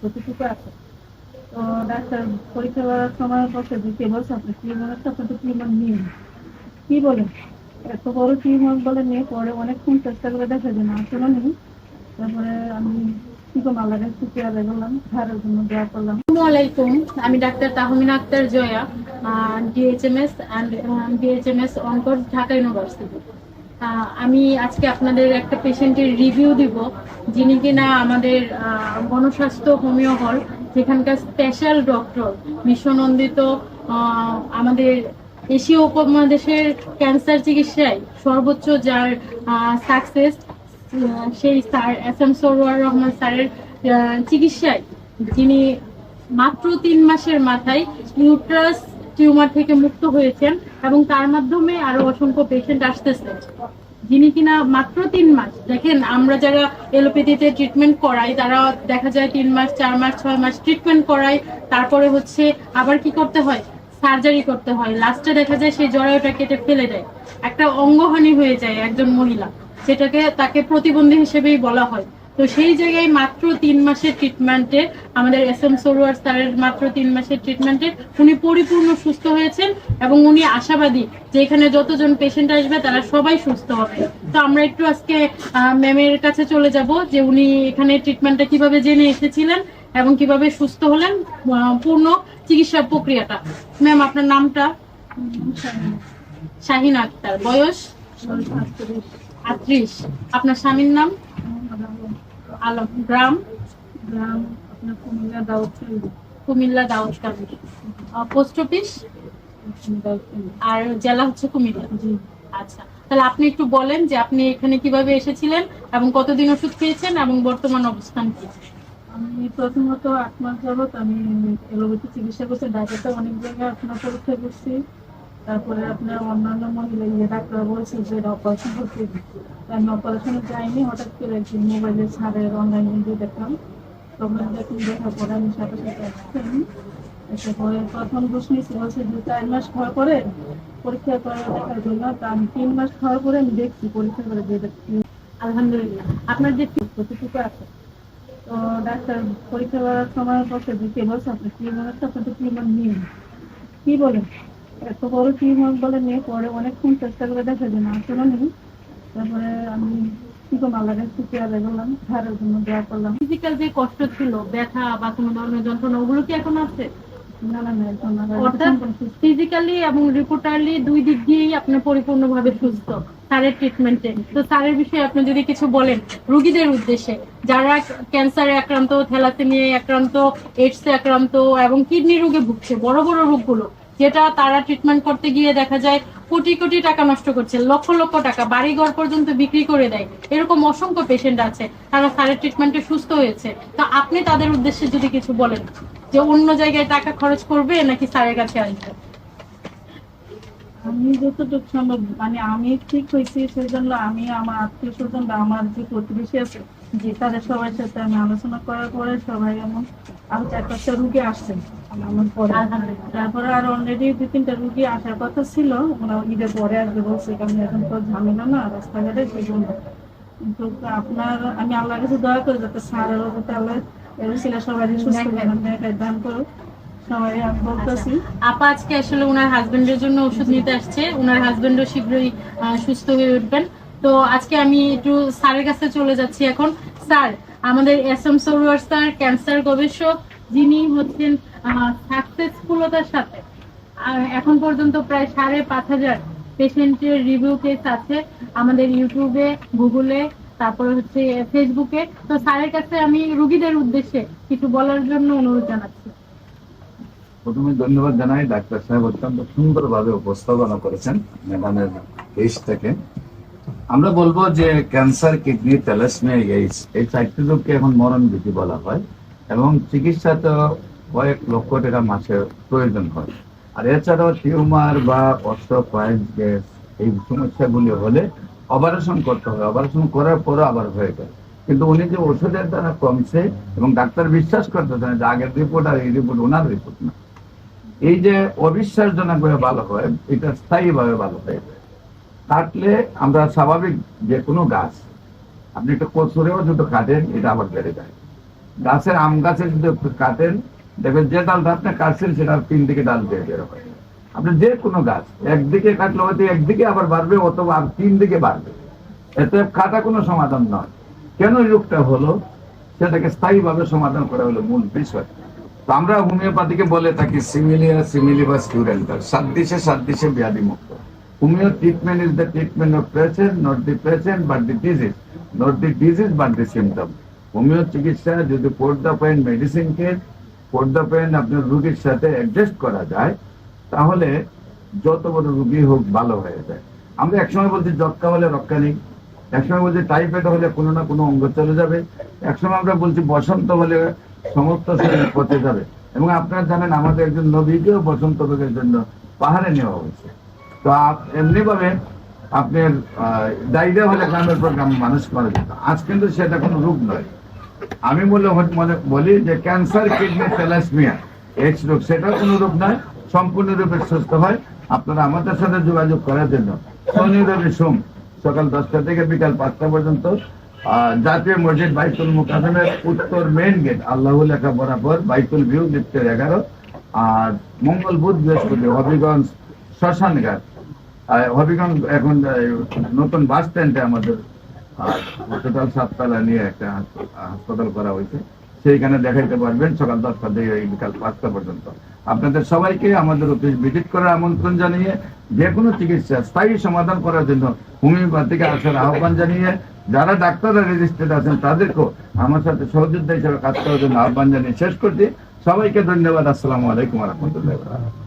কতটুকু আছে। তো ডাক্তার পরীক্ষা করার সময় বলছে যে কে বলছে আপনি টিউমার আছে, আপনি তো টিউমার নিয়ে কি বলেন, এত বড় টিউমার বলে নিয়ে পরে অনেকক্ষণ চেষ্টা করে দেখা যায় না আসলে নেই। তারপরে আমি কি করলাম, আল্লাহ কাছে চেয়ারে বললাম, ঘরের জন্য দোয়া করলাম। আসসালামু আলাইকুম, আমি ডাক্তার তাহমিনা আক্তার জয়া, ডিএইচএমএস অনকোর, ঢাকা ইউনিভার্সিটি। আমি আজকে আপনাদের একটা পেশেন্টের রিভিউ দিব, যিনি কিনা আমাদের গণস্বাস্থ্য হোমিও হল যেখানকার স্পেশাল ডক্টর, বিশ্বনন্দিত, আমাদের এশীয় উপমহাদেশের ক্যান্সার চিকিৎসায় সর্বোচ্চ যার সাকসেস, সেই sir S M Sarwar Rahman স্যারের চিকিৎসায় যিনি মাত্র 3 মাসের মাথায় ইউট্রাস টিউমার থেকে মুক্ত হয়েছেন এবং তার মাধ্যমে আরো অসংখ্য পেশেন্ট আসতেছে, যিনি কিনা মাত্র 3 মাস। দেখেন, আমরা যারা এলোপ্যাথিতে ট্রিটমেন্ট করাই তারা দেখা যায় 3 মাস, 4 মাস, 6 মাস ট্রিটমেন্ট করাই, তারপরে হচ্ছে আবার কি করতে হয়, সার্জারি করতে হয়, লাস্টে দেখা যায় সেই জরায়ুটা কেটে ফেলে দেয়, একটা অঙ্গহানি হয়ে যায় একজন মহিলা, সেটাকে তাকে প্রতিবন্ধী হিসেবেই বলা হয়। তো সেই জায়গায় মাত্র 3 মাসের ট্রিটমেন্টে, আমাদের এস এম সরোয়ার স্যারের মাত্র 3 মাসের ট্রিটমেন্টে উনি পরিপূর্ণ সুস্থ হয়েছেন এবং উনি আশাবাদী যে এখানে যতজন পেশেন্ট আসবে তারা সবাই সুস্থ হবে। তো আমরা একটু আজকে ম্যামের কাছে চলে যাব যে উনি এখানে ট্রিটমেন্টটা কিভাবে জেনে এসেছিলেন এবং কিভাবে সুস্থ হলেন, পূর্ণ চিকিৎসা প্রক্রিয়াটা। ম্যাম, আপনার নামটা? শাহিনা আক্তার, বয়স 38। আপনার স্বামীর নাম? আলম। গ্রাম? গ্রাম আপনার কুমিল্লা দাউদকান্দি। কুমিল্লা দাউদকান্দি। Post office? আর জেলা হচ্ছে কুমিল্লা। জি। আচ্ছা, তাহলে আপনি একটু বলেন যে আপনি এখানে কিভাবে এসেছিলেন এবং কতদিন ওষুধ খেয়েছেন এবং বর্তমান অবস্থান কি? আমি প্রথমত 8 মাস যাবত আমি এলোপ্যাথি চিকিৎসা করছি, ঢাকাতে অনেক জায়গায় আপনার পরীক্ষা করছি। তারপরে আপনার অন্যান্য মহিলা ডাক্তার বলছে যে অপারেশন করতে, আমি অপারেশনে যাইনি। হঠাৎ করে একদিন মোবাইলে ছাড়ের অনলাইন ভিডিও দেখলাম, তখন দেখুন দেখার পরে আমি সাথে সাথে আসলাম। এসে পরে প্রথম ডোজ নিয়েছি, বলছে 2-4 মাস খাওয়ার পরে পরীক্ষা করে দেখার জন্য। তা আমি 3 মাস খাওয়ার পরে আমি দেখছি, পরীক্ষা করে দিয়ে দেখছি আলহামদুলিল্লাহ। আপনার যে কতটুকু আছে। তো ডাক্তার পরীক্ষা করার সময় বলছে যে কে বলছে আপনি টিউমার আছে, আপনি তো টিউমার নিয়ে কি বলেন, এত বড় টিউমার বলে নিয়ে পরে অনেকক্ষণ চেষ্টা করে দেখা যায় না আসলে নেই। তারপরে আমি কি করলাম, আল্লাহ কাছে চেয়ারে বললাম, ঘরের জন্য দোয়া করলাম। ফিজিক্যাল যে কষ্ট ছিল, ব্যথা বা কোনো ধরনের যন্ত্রণা, ওগুলো কি এখন আছে? না না না, এখন না। অর্থাৎ ফিজিক্যালি এবং রিপোর্টারলি দুই দিক দিয়েই আপনি পরিপূর্ণভাবে সুস্থ স্যারের ট্রিটমেন্টে। তো স্যারের বিষয়ে আপনি যদি কিছু বলেন রোগীদের উদ্দেশ্যে, যারা ক্যান্সারে আক্রান্ত, থ্যালাসেমিয়ায় আক্রান্ত, এইডসে আক্রান্ত এবং কিডনি রোগে ভুগছে, বড় বড় রোগগুলো যেটা তারা ট্রিটমেন্ট করতে গিয়ে দেখা যায় কোটি কোটি টাকা নষ্ট করছে, লক্ষ লক্ষ টাকা, বাড়িঘর পর্যন্ত বিক্রি করে দেয়, এরকম অসংখ্য পেশেন্ট আছে, তারা স্যারের ট্রিটমেন্টে সুস্থ হয়েছে। তো আপনি তাদের উদ্দেশ্যে যদি কিছু বলেন যে অন্য জায়গায় টাকা খরচ করবে নাকি স্যারের কাছে আসবে? আমি যতটুকু সম্ভব, মানে আমি ঠিক হয়েছি সেই জন্য আমি আমার আত্মীয় স্বজন বা আমার যে প্রতিবেশী আছে যে তাদের সবার সাথে আমি আলোচনা করার পরে সবাই এমন আরো 4-5টা রুগী আসছেন আমার পরে। তারপরে আরো অলরেডি 2-3টা রুগী আসার কথা ছিল, ওরা ঈদের পরে আসবে বলছে, কারণ এখন তো ঝামেলা না রাস্তাঘাটে, সেই জন্য। কিন্তু আপনার আমি আল্লাহর কাছে দোয়া করি যাতে স্যারের যাতে আল্লাহ ছিল সবাই সুস্থ দান করো, সবাই আমি বলতেছি। আপা আজকে আসলে ওনার হাজবেন্ডের জন্য ওষুধ নিতে আসছে, ওনার হাজবেন্ডও শীঘ্রই সুস্থ হয়ে উঠবেন। তো আজকে আমি একটু স্যারের কাছে চলে যাচ্ছি এখন। স্যার, আমাদের S M Sarwar sir cancer গবেষক, যিনি হচ্ছেন সাকসেসফুলতার সাথে এখন পর্যন্ত প্রায় 5,500 পেশেন্টের রিভিউ কেস আছে আমাদের ইউটিউবে, গুগলে, তারপরে হচ্ছে ফেসবুকে। তো স্যারের কাছে আমি রোগীদের উদ্দেশ্যে কিছু বলার জন্য অনুরোধ জানাচ্ছি। প্রথমে ধন্যবাদ জানাই, ডাক্তার সাহেব অত্যন্ত সুন্দরভাবে উপস্থাপনা করেছেন ম্যাডামের দেশ থেকে। আমরা বলবো যে ক্যান্সার, কিডনি, থ্যালাসেমিয়া, এইডস, এই 4টি রোগকে এখন মরণ ভীতি বলা হয় এবং চিকিৎসা তো কয়েক লক্ষ টাকা মাসে প্রয়োজন হয়। আর এছাড়াও টিউমার বা অস্ট্রোপাইড গ্যাস, এই সমস্যাগুলি হলে অপারেশন করতে হয়, অপারেশন করার পরও আবার হয়ে যায়। কিন্তু উনি যে ওষুধের দ্বারা কমছে এবং ডাক্তার বিশ্বাস করতেছেন যে আগের রিপোর্ট আর এই রিপোর্ট ওনার রিপোর্ট না, এই যে অবিশ্বাসজনক ভাবে ভালো হয়, এটা স্থায়ী ভাবে ভালো হয়ে যায়। কাটলে আমরা স্বাভাবিক যে কোনো গাছ, আপনি একটা কচুরেও যদি কাটেন এটা আবার বেড়ে যায়। গাছের আম গাছে যদি কাটেন, দেখবেন যে ডালটা আপনি কাটছেন সেটা 3 দিকে ডাল দিয়ে বেরোবে। আপনি যে কোনো গাছ একদিকে কাটলে হয়তো একদিকে আবার বাড়বে, অথবা আর 3 দিকে বাড়বে। এতে কাটা কোনো সমাধান নয়। কেন এই রোগটা হলো সেটাকে স্থায়ীভাবে সমাধান করা হলো মূল বিষয়। তো আমরা হোমিওপ্যাথিকে বলে থাকি সিমিলিয়া সিমিলিবাস কিউরেন্টার, সাদৃশ্যে ব্যাধি মুক্ত। Homeo treatment is the treatment of patient, not the patient but the disease, not the disease but the symptom. Homeo চিকিৎসা যদি ফর দ্য পেইন মেডিসিনকে ফর দ্য পেইন আপনার রোগীর সাথে অ্যাডজাস্ট করা যায়, তাহলে যত বড় রোগী হোক ভালো হয়ে যায়। আমরা একসময় বলছি যক্কা হলে রক্ষা নেই, একসময় বলছি টাইফয়েড হলে কোনো না কোনো অঙ্গ চলে যাবে, একসময় আমরা বলছি বসন্ত হলে সমস্ত শরীর পচে যাবে। এবং আপনারা জানেন আমাদের একজন নবীকেও বসন্ত রোগের জন্য পাহাড়ে নেওয়া হয়েছে। তো এমনি ভাবে আপনার ডায়রিয়া হলে গ্রামের পর গ্রাম মানুষ মারা যেত। আজ কিন্তু সেটা কোনো রোগ নয়। আমি বলি যে ক্যান্সার, কিডনি, থ্যালাসেমিয়া, এইডস রোগ সেটা কোনো রোগ নয়, সম্পূর্ণরূপে সুস্থ হয়। আপনারা আমাদের সাথে যোগাযোগ করার জন্য শনি রবি সোম সকাল 10টা থেকে বিকাল 5টা পর্যন্ত জাতীয় মসজিদ বাইতুল মুকাররমের উত্তর মেইন গেট আল্লাহ লেখা বরাবর বাইতুল ভিউ লিফটের 11, আর মঙ্গল বুধ বৃহস্পতি হবিগঞ্জ শ্মশানঘাট, হবিগঞ্জ এখন নতুন বাস স্ট্যান্ডে আমাদের টোটাল 7 তলা নিয়ে একটা হাসপাতাল করা হয়েছে, সেইখানে দেখাইতে পারবেন সকাল 10টা থেকে বিকাল 5টা পর্যন্ত। আপনাদের সবাইকে আমাদের অফিস ভিজিট করার আমন্ত্রণ জানিয়ে যে কোনো চিকিৎসা স্থায়ী সমাধান করার জন্য হোমিওপ্যাথিকে আসার আহ্বান জানিয়ে, যারা ডাক্তাররা রেজিস্টার্ড আছেন তাদেরকেও আমার সাথে সহযোদ্ধা হিসেবে কাজ করার জন্য আহ্বান জানিয়ে শেষ করছি। সবাইকে ধন্যবাদ। আসসালামু আলাইকুম ওয়া রাহমাতুল্লাহি ওয়া বারাকাতুহু।